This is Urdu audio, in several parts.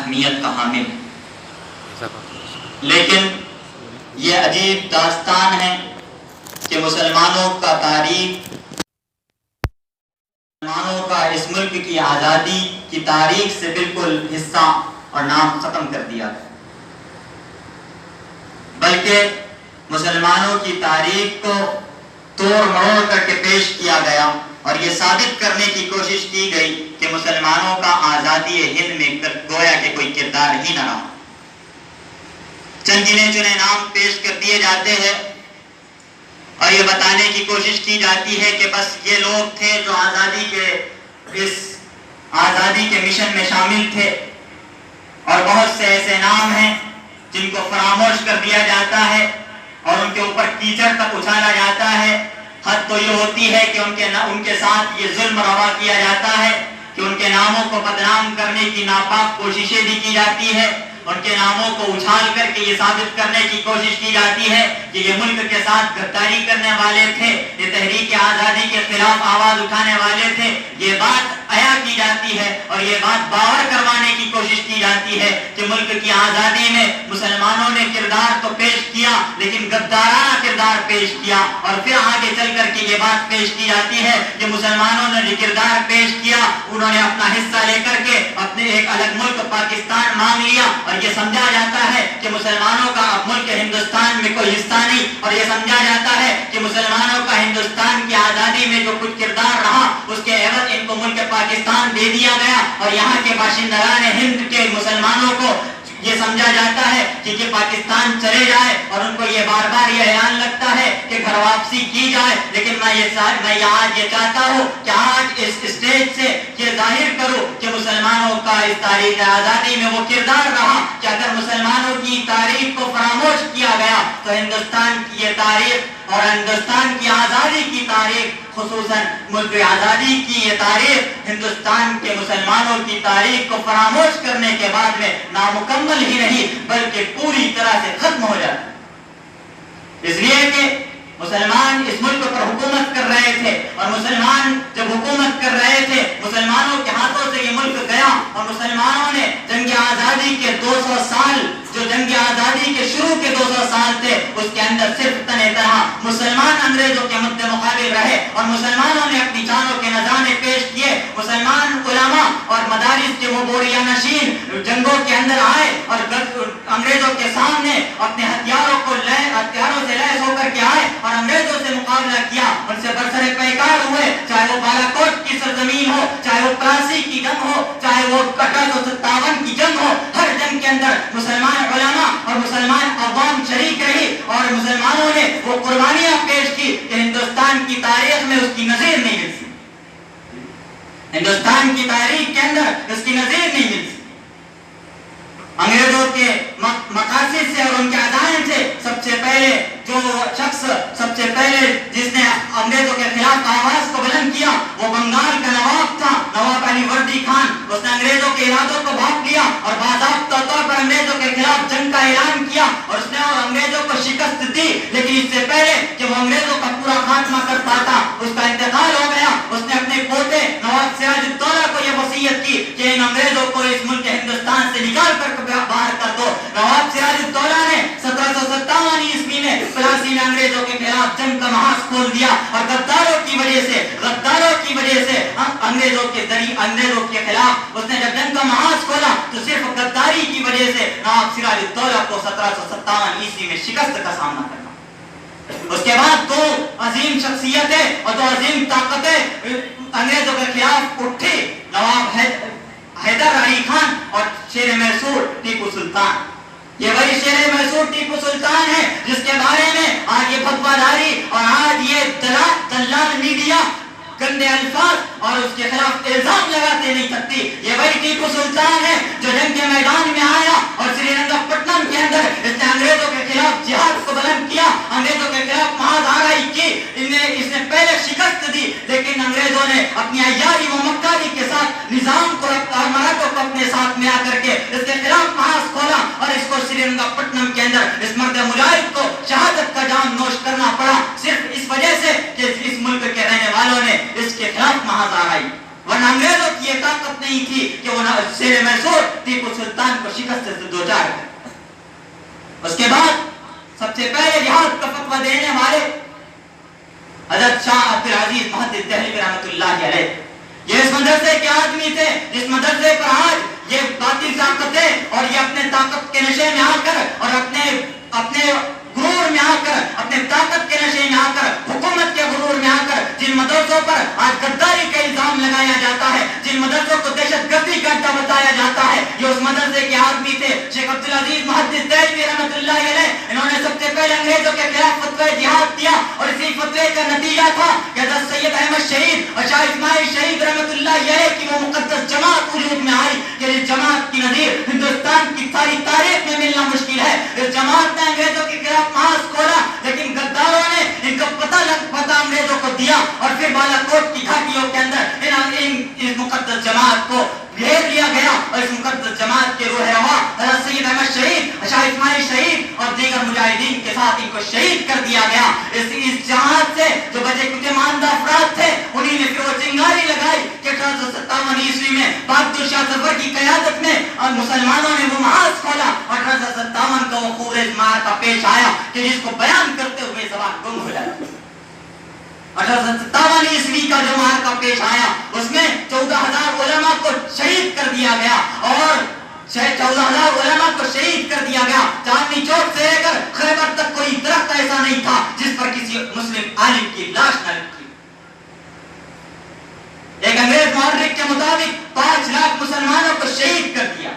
اہمیت کا حامل ہے۔ لیکن یہ عجیب داستان ہے کہ مسلمانوں کا تاریخ، مسلمانوں کا اس ملک کی آزادی کی تاریخ سے بالکل حصہ اور نام ختم کر دیا گیا، بلکہ مسلمانوں کی تاریخ کو توڑ مروڑ کر کے پیش کیا گیا اور یہ ثابت کرنے کی کوشش کی گئی کہ مسلمانوں کا آزادی ہند میں گویا کہ کوئی کردار ہی نہ رہا۔ چند گنے چنے نام پیش کر دیے جاتے ہیں اور یہ بتانے کی کوشش کی جاتی ہے کہ بس یہ لوگ تھے جو آزادی کے مشن میں شامل تھے، اور بہت سے ایسے نام ہیں جن کو فراموش کر دیا جاتا ہے اور ان کے اوپر کیچڑ تک اچھالا جاتا ہے۔ حد تو یہ ہوتی ہے کہ ان کے ساتھ یہ ظلم روا کیا جاتا ہے کہ ان کے ناموں کو بدنام کرنے کی ناپاک کوششیں بھی کی جاتی ہے، ان کے ناموں کو اچھال کر کے یہ ثابت کرنے کی کوشش کی جاتی ہے کہ یہ ملک کے ساتھ غداری کرنے والے تھے، یہ تحریک آزادی کے خلاف آواز اٹھانے والے تھے۔ یہ بات عیا کی جاتی ہے اور یہ بات باور کروانے کی کوشش کی جاتی ہے کہ ملک کی آزادی میں مسلمانوں نے کردار تو پیش کیا لیکن غدارانہ کردار پیش کیا، اور پھر آگے چل کر کے یہ بات پیش کی جاتی ہے کہ مسلمانوں نے جو کردار پیش کیا انہوں نے اپنا حصہ لے کر کے اپنے ایک الگ ملک پاکستان مانگ لیا، اور یہ سمجھا جاتا ہے کہ مسلمانوں کا اب ملک ہندوستان میں کوئی حصہ نہیں، اور یہ سمجھا جاتا ہے کہ مسلمانوں کا ہندوستان کی آزادی میں جو کچھ کردار رہا اس کے عوض ان کو ملک پاکستان دے دیا گیا، اور یہاں کے باشندگان ہند کے مسلمانوں کو یہ سمجھا جاتا ہے کہ یہ پاکستان چلے جائے، اور ان کو یہ بار بار یہ اعلان لگتا ہے کہ گھر واپسی کی جائے۔ لیکن میں آج یہ چاہتا ہوں کہ آج اس اسٹیج سے یہ ظاہر کروں کہ مسلمانوں کا اس تاریخ آزادی میں وہ کردار رہا کہ اگر مسلمانوں کی تاریخ کو فراموش کیا گیا تو ہندوستان کی یہ تاریخ اور ہندوستان کی آزادی کی تاریخ، خصوصاً ملک آزادی کی یہ تاریخ، ہندوستان کے مسلمانوں کی تاریخ کو فراموش کرنے کے بعد میں نامکمل ہی نہیں بلکہ پوری طرح سے ختم ہو جاتا ہے۔ اس لیے کہ مسلمان اس ملک پر حکومت کر رہے تھے، اور مسلمان جب حکومت کر رہے تھے مسلمانوں کے ہاتھوں سے یہ ملک گیا، اور مسلمانوں نے جنگ آزادی کے 200 سال، جو جنگ آزادی کے شروع کے 200 سال تھے، اس کے اندر صرف تنہ تنہا مسلمان انگریزوں کے مد مقابل رہے، اور مسلمانوں نے اپنی جانوں کے نذرانے پیش کیے۔ مسلمان علماء اور مدارس کے وہ بوریا نشین جنگوں کے اندر آئے اور انگریزوں کے سامنے اپنے ہتھیاروں سے لیس ہو کر کے آئے اور انگریزوں سے مقابلہ کیا، ان سے برسر پیکار ہوئے، چاہے وہ بالاکوٹ کی سرزمین ہو، چاہے وہ پلاسی کی جنگ ہو، چاہے وہ 1857 کی جنگ ہو۔ ہر جنگ کے اندر مسلمان علماء اور مسلمان عوام شریک رہی، اور مسلمانوں نے وہ قربانیاں پیش کی کہ ہندوستان کی تاریخ میں اس کی نظیر نہیں مل سکی، ہندوستان کی تاریخ کے اندر اس کی نظیر نہیں مل سکی۔ انگریزوں کے مقاصد سے اور ان کے عزائم سے سب سے پہلے جو شخص سب سے پہلے جس نے انگریزوں کے خلاف آواز کو بلند کیا وہ بنگال کا نواب تھا، نواب علی وردی خان۔ اس نے انگریزوں کے ارادوں کو بھانپ لیا اور باضابطہ طور پر انگریزوں کے خلاف جنگ کا اعلان کیا، اور اس نے انگریزوں کو شکست دی۔ لیکن اس سے پہلے کہ وہ انگریزوں کا پورا خاتمہ کر پاتا، اس کا انتقال ہو گیا۔ اس نے اپنے پوتے نواب سراج الدولہ کو یہ وصیت کی کہ ان انگریزوں کو اس ملک ہندوستان سے نکال کر باہر کر دو۔ نواب سراج الدولہ نے 1757 عیسوی میں پلاسی میں انگریزوں کے خلاف جنگ کا محاذ کھول دیا، اور غداروں کی وجہ سے انگریزوں کے خلاف اس نے جب جنگ کا محاذ کھولا تو صرف غداری کی وجہ سے نواب سراج الدولہ کو 1757 عیسوی میں شکست کا سامنا کرنا۔ اس کے بعد دو عظیم شخصیتیں اور دو عظیم طاقتیں انگریزوں کے خلاف اٹھی، نواب حیدر علی خان اور شیر میسور ٹیپو سلطان۔ یہ وہی شیر میسور ٹیپو سلطان ہے جس کے بارے میں آج یہ بھگواداری اور آج یہ دلال میڈیا گندے الفاظ اور اس کے خلاف الزام لگاتے نہیں سکتی۔ یہ وہی ٹیپو سلطان ہے جو جنگ کے میدان میں آیا اور سری رنگا پٹنم کے اندر اس نے انگریزوں کے خلاف جہاد کو بلند کیا، انگریزوں کے خلاف محاذ آرائی کی۔ اس نے پہلے شکست دی، لیکن انگریزوں نے اپنی عیاری و مکاری کے ساتھ نظام کو اور مراٹھوں کو اپنے ساتھ میں آ کر کے اس کے خلاف محاذ کھولا، اور اس کو سری رنگا پٹنم کے اندر اس مرد مجاہد کو شہادت کا جام نوش کرنا پڑا، صرف اس وجہ سے کہ اس ملک کے رہنے والوں نے اس کے خلاف محاذ آرائی، ورنہ انگریزوں کی یہ طاقت نہیں تھی کہ وہ شیر میسور ٹیپو سلطان کو شکست سے دوچار کر. اس کے بعد سب سے پہلے جہاد کا فتویٰ دینے والے حضرت شاہ عبدالعزیز محدث دہلوی رحمۃ اللہ علیہ. یہ اس مدرسے کے آدمی تھے جس مدرسے پر آج یہ باطل طاقتیں اور یہ اپنے طاقت کے نشے میں آ کر اور اپنے غرور میں آ کر, اپنے طاقت کے نشے میں آ کر, حکومت کے غرور میں آ کر جن مدرسوں پر آج غداری کا الزام لگایا جاتا ہے, جن مدرسوں کو دہشت گردی کا اڈا بتایا جاتا ہے, یہ اس مدرسے کے آدمی تھے شیخ عبدالعزیز محدث دہلوی رحمۃ اللہ علیہ. انہوں نے سب سے پہلے انگریزوں کے خلاف فتوی جہاد دیا اور اسی فتوی کا نتیجہ تھا کہ حضرت سید احمد شہید اور شاہ اسماعیل شہید رحمۃ اللہ علیہ کی وہ مقدس جماعت وجود میں آئی کہ اس جماعت کی نظیر ہندوستان کی ساری تاریخ میں ملنا مشکل ہے. اس جماعت نے انگریزوں کے خلاف محاذ کھولا, لیکن غداروں نے ان کو پتہ انگریزوں کو دیا اور پھر بالا کوٹ کی گھاٹیوں کے اندر اس مقدس جماعت کو گھیر لیا گیا اور اس مقدس جماعت کے روح رواں حضرت سید احمد شہید, شاہ اسماعیل شہید اور دیگر مجاہدین کے ساتھ ان کو شہید کر دیا گیا. اس جماعت سے جو بچے کچھ ماندہ افراد تھے انہی نے پھر وہ چنگاری لگائی کہ 1857 عیسوی میں بہادر شاہ ظفر کی قیادت میں اور مسلمانوں نے وہ محاذ کھولا اور 1857 کا وہ خورز معرکہ پیش آیا کہ جس کو بیان کرتے ہوئے زبان گم ہو جاتی. 1857 عیسوی کا جو معرکہ پیش آیا اس میں 14,000 علماء کو شہید کر دیا گیا اور 14,000 علماء کو شہید کر دیا گیا. چاندنی چوک سے لے کر خیبر تک کوئی درخت ایسا نہیں تھا جس پر کسی مسلم عالم کی لاش نہ لٹکی. ایک انگریز مورخ کے مطابق 5 لاکھ مسلمانوں کو شہید کر دیا.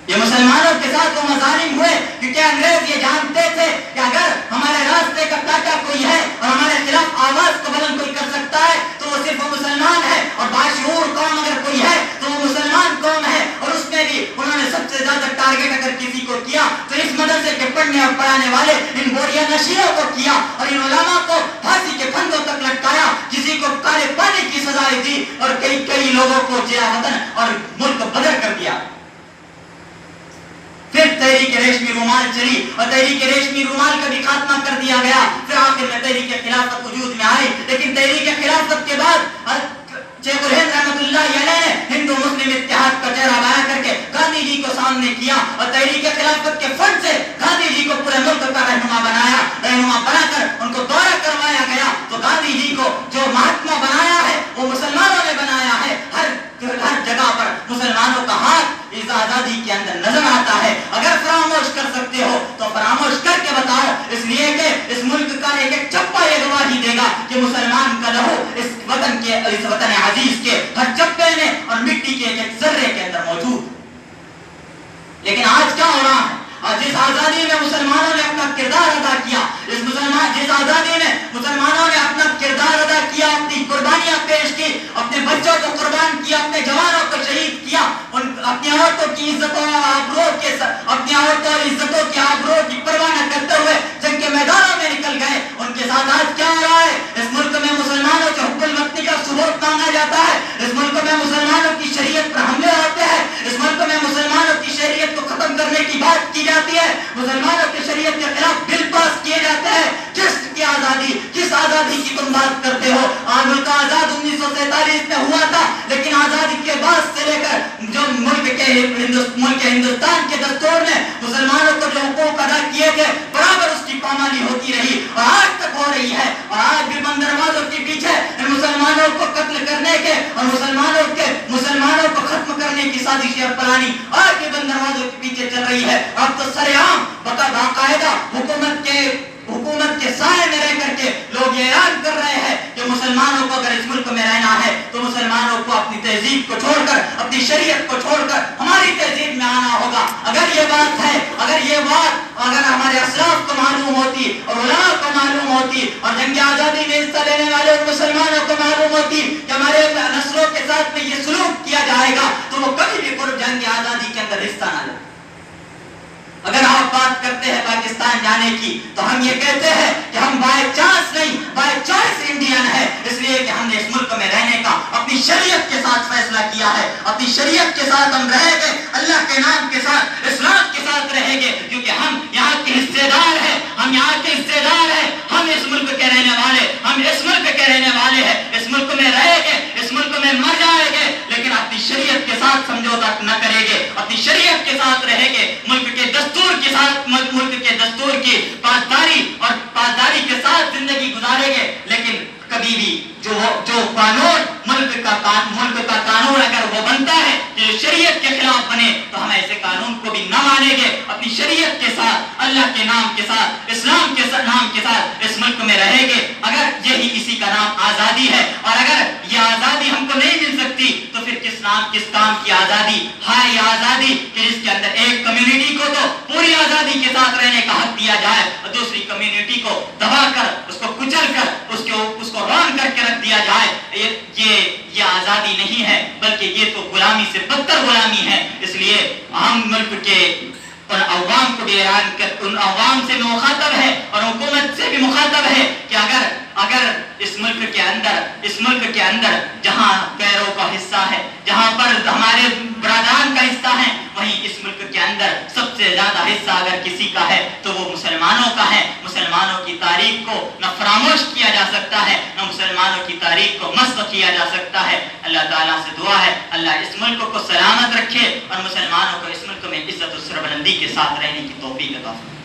یہ مسلمانوں کے ساتھ وہ مظالم ہوئے کیونکہ انگریز یہ جانتے تھے کہ اگر ہمارے راستے کا کاٹا کوئی ہے اور ہمارے خلاف آواز کو بلند کوئی کر سکتا ہے تو وہ صرف وہ مسلمان ہے, اور باشعور قوم اگر کوئی ہے تو وہ مسلمان قوم ہے. اور اس میں بھی انہوں نے سب سے زیادہ ٹارگٹ اگر کسی کو کیا تو اس مدرسے کے پڑھنے اور پڑھانے والے ان بوریا نشیوں کو کیا اور ان علماء کو پھانسی کے پھندوں تک لٹکایا, کسی کو کالے پانی کی سزائیں دی اور کئی لوگوں کو جلا وطن اور ملک بدر کر دیا. پھر تحریک ریشمی رومال چلی اور تحریک ریشمی رومال کا بھی خاتمہ کر دیا گیا. پھر آخر میں تحریک خلافت وجود میں آئی, لیکن تحریک خلافت کے بعد شیخ الہند رحمۃ اللہ علیہ نے ہندو مسلم اتحاد کا چہرہ بایا کر کے گاندھی جی کو سامنے کیا اور تحریک خلافت کے فنڈ سے گاندھی جی کو پورے ملک کا رہنما بنا کر ان کو دورہ کروایا گیا. تو گاندھی جی کو جو مہاتما بنایا ہے وہ مسلمانوں نے بنایا ہے. ہر جگہ پر مسلمانوں کا ہاتھ اس آزادی کے اندر نظر آتا ہے. اگر فراموش کر سکتے ہو تو فراموش کر کے بتاؤ, اس لیے کہ اس ملک کا ایک چپا یہ گواہی دے گا کہ مسلمان کا لہو اس وطن عزیز کے ہر چپے میں اور مٹی کے ایک ذرے کے اندر موجود. لیکن آج کیا ہو رہا ہے؟ جس آزادی میں مسلمانوں نے اپنا کردار ادا کیا, جس آزادی میں مسلمانوں نے اپنا کردار ادا کیا, اپنی قربانیاں پیش کی, اپنے بچوں کو قربان کیا, اپنے جوانوں کو شہید کیا, اپنی عورتوں کی عزتوں اور آبرو کی پرواہ نہ کرتے ہوئے جنگ کے میدانوں میں نکل گئے, ان کے ساتھ آج کیا ہو رہا ہے؟ اس ملک میں مسلمانوں کے حب الوطنی کا ثبوت مانگا جاتا ہے, اس ملک میں مسلمانوں کی شریعت پر حملے ہوتے ہیں, اس ملک میں مسلمانوں کی شریعت کو ختم کرنے کی بات کی جاتی ہے, مسلمانوں کی شریعت کے خلاف بل پاس کیے جاتے ہیں. کس آزادی کی تم بات کرتے ہو؟ ملک آزاد 1947 میں ہوا تھا, لیکن آزادی کے بعد سے لے کر جو ملک ہندوستان کے دستور نے مسلمانوں کو جو حقوق ادا کیے تھے برابر اس کی پامالی ہوتی رہی اور آج تک ہو رہی ہے. اور آج بھی بند دروازوں کے پیچھے مسلمانوں کو قتل کرنے کے اور مسلمانوں کو ختم کرنے کی سازش اور پلانی آج بھی بند دروازوں کے پیچھے چل رہی ہے. اب تو سر عام باقاعدہ حکومت کے سائے میں رہ کر کے لوگ یہ اعلان کر رہے ہیں کہ مسلمانوں کو اگر اس ملک میں رہنا ہے تو مسلمانوں کو اپنی تہذیب کو چھوڑ کر, اپنی شریعت کو چھوڑ کر ہماری تہذیب میں آنا ہوگا. اگر یہ بات ہمارے اسلاف کو معلوم ہوتی اور علماء کو معلوم ہوتی اور جنگ آزادی میں حصہ لینے والے مسلمانوں کو معلوم ہوتی کہ ہمارے نسلوں کے ساتھ میں یہ سلوک کیا جائے گا تو وہ کبھی بھی جنگ آزادی کے اندر حصہ نہ لیں. اگر آپ بات کرتے ہیں پاکستان جانے کی تو ہم یہ کہتے ہیں کہ ہم بائی چانس نہیں بائی چوائس انڈین ہے, اس لیے کہ ہم نے اس ملک میں رہنے کا اپنی شریعت کے ساتھ فیصلہ کیا ہے. اپنی شریعت کے ساتھ ہم رہیں گے, اللہ کے نام کے ساتھ, اسلام کے ساتھ رہیں گے, کیونکہ ہم یہاں کے حصے دار ہیں, ہم اس ملک کے رہنے والے, ہم اس ملک کے رہنے والے ہیں. اس ملک میں رہیں گے, اس ملک میں مر جائیں گے, لیکن اپنی شریعت کے ساتھ سمجھوتا نہ کریں اپنی شریعت کے ساتھ رہیں گے، ملک کے دستور کے ساتھ، ملک کے دستور کی پاسداری کے ساتھ زندگی گزاریں گے، لیکن کبھی بھی جو قانون ملک کا قانون اگر وہ بنتا ہے جو شریعت کے خلاف بنے تو ہم ایسے قانون کو بھی نہ مانیں گے، اپنی شریعت کے ساتھ، اللہ کے نام کے ساتھ، اسلام کے نام کے ساتھ اس ملک میں رہیں گے۔ اگر یہی اسی کا نام آزادی ہے، اور اگر یہ آزادی ہم کو نہیں مل سکتی تو پھر کس کام کی آزادی ہے؟ یہ آزادی کہ جس کے اندر ایک کمیونٹی کو تو پوری آزادی کے ساتھ رہنے کا حق دیا جائے اور دوسری کمیونٹی کو دبا کر، اس کو کچل کر، اس کو رون کر کے رکھ دیا جائے، یہ آزادی نہیں ہے، بلکہ یہ تو غلامی سے بدتر غلامی ہے۔ اس لیے ہم ملک کے ان عوام کو بھی ان عوام سے بھی مخاطب ہے اور حکومت سے بھی مخاطب ہے کہ اگر اس ملک کے اندر جہاں غیروں کا حصہ ہے، جہاں پر ہمارے برادران کا حصہ ہے، وہیں اس ملک کے اندر سب سے زیادہ حصہ اگر کسی کا ہے تو وہ مسلمانوں کا ہے۔ مسلمانوں کی تاریخ کو نہ فراموش کیا جا سکتا ہے، نہ مسلمانوں کی تاریخ کو مسخ کیا جا سکتا ہے۔ اللہ تعالیٰ سے دعا ہے اللہ اس ملک کو سلامت رکھے اور مسلمانوں کو اس ملک میں عزت و سربلندی کے ساتھ رہنے کی توفیق عطا فرمائے۔